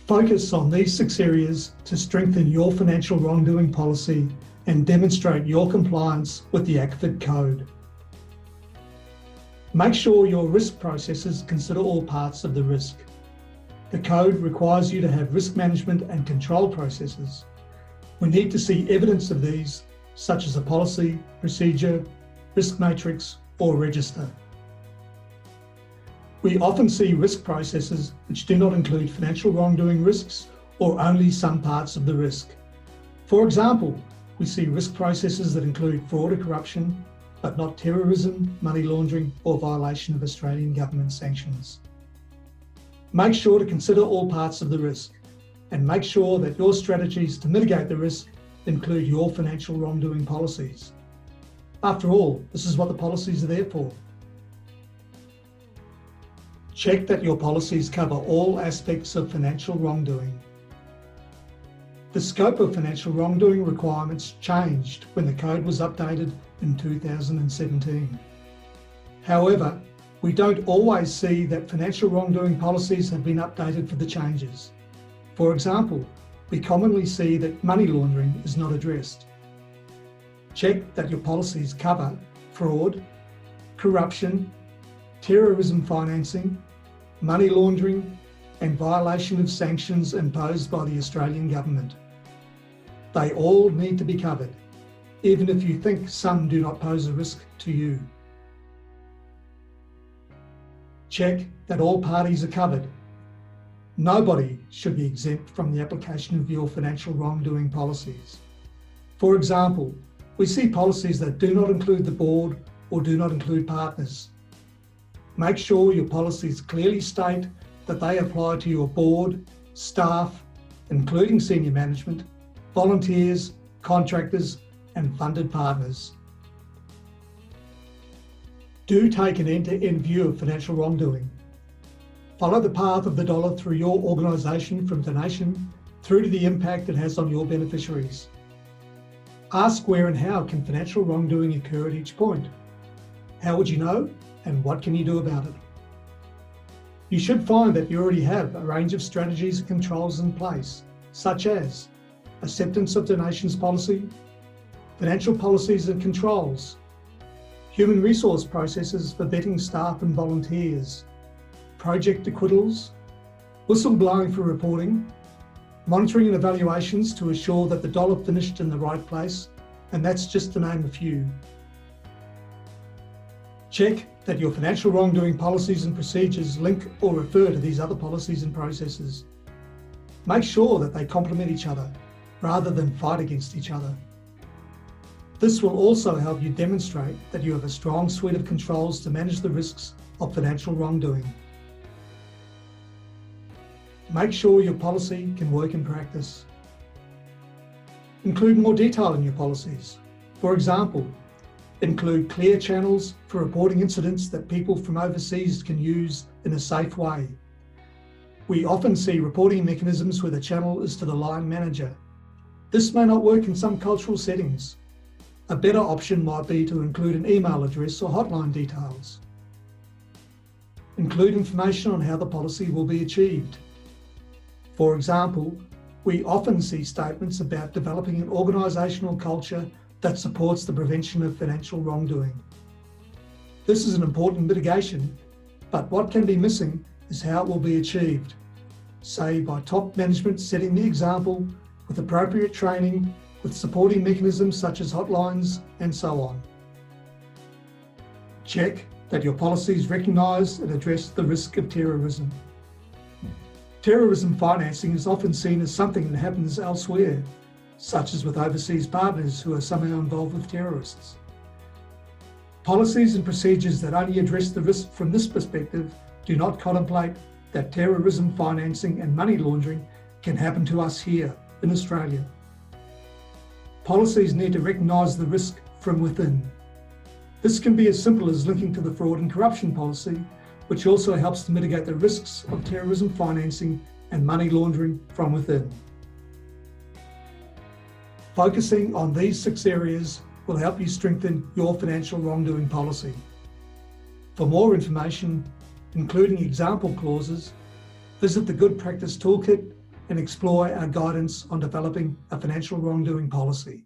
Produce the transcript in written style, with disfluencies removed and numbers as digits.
Focus on these 6 areas to strengthen your financial wrongdoing policy and demonstrate your compliance with the ACFID Code. Make sure your risk processes consider all parts of the risk. The code requires you to have risk management and control processes. We need to see evidence of these, such as a policy, procedure, risk matrix, or register. We often see risk processes which do not include financial wrongdoing risks or only some parts of the risk. For example, we see risk processes that include fraud or corruption, but not terrorism, money laundering, or violation of Australian government sanctions. Make sure to consider all parts of the risk and make sure that your strategies to mitigate the risk include your financial wrongdoing policies. After all, this is what the policies are there for. Check that your policies cover all aspects of financial wrongdoing. The scope of financial wrongdoing requirements changed when the code was updated in 2017. However, we don't always see that financial wrongdoing policies have been updated for the changes. For example, we commonly see that money laundering is not addressed. Check that your policies cover fraud, corruption, terrorism financing, money laundering, and violation of sanctions imposed by the Australian government. They all need to be covered, even if you think some do not pose a risk to you. Check that all parties are covered. Nobody should be exempt from the application of your financial wrongdoing policies. For example, we see policies that do not include the board or do not include partners. Make sure your policies clearly state that they apply to your board, staff, including senior management, volunteers, contractors, and funded partners. Do take an end-to-end view of financial wrongdoing. Follow the path of the dollar through your organisation from donation through to the impact it has on your beneficiaries. Ask where and how can financial wrongdoing occur at each point. How would you know, and what can you do about it? You should find that you already have a range of strategies and controls in place, such as acceptance of donations policy, financial policies and controls, human resource processes for vetting staff and volunteers, project acquittals, whistleblowing for reporting, monitoring and evaluations to assure that the dollar finished in the right place, and that's just to name a few. Check that your financial wrongdoing policies and procedures link or refer to these other policies and processes. Make sure that they complement each other rather than fight against each other. This will also help you demonstrate that you have a strong suite of controls to manage the risks of financial wrongdoing. Make sure your policy can work in practice. Include more detail in your policies. For example, include clear channels for reporting incidents that people from overseas can use in a safe way. We often see reporting mechanisms where the channel is to the line manager. This may not work in some cultural settings. A better option might be to include an email address or hotline details. Include information on how the policy will be achieved. For example, we often see statements about developing an organisational culture that supports the prevention of financial wrongdoing. This is an important mitigation, but what can be missing is how it will be achieved, say by top management setting the example with appropriate training, with supporting mechanisms such as hotlines and so on. Check that your policies recognise and address the risk of terrorism. Terrorism financing is often seen as something that happens elsewhere, such as with overseas partners who are somehow involved with terrorists. Policies and procedures that only address the risk from this perspective do not contemplate that terrorism financing and money laundering can happen to us here in Australia. Policies need to recognise the risk from within. This can be as simple as linking to the fraud and corruption policy, which also helps to mitigate the risks of terrorism financing and money laundering from within. Focusing on these 6 areas will help you strengthen your financial wrongdoing policy. For more information, including example clauses, visit the Good Practice Toolkit and explore our guidance on developing a financial wrongdoing policy.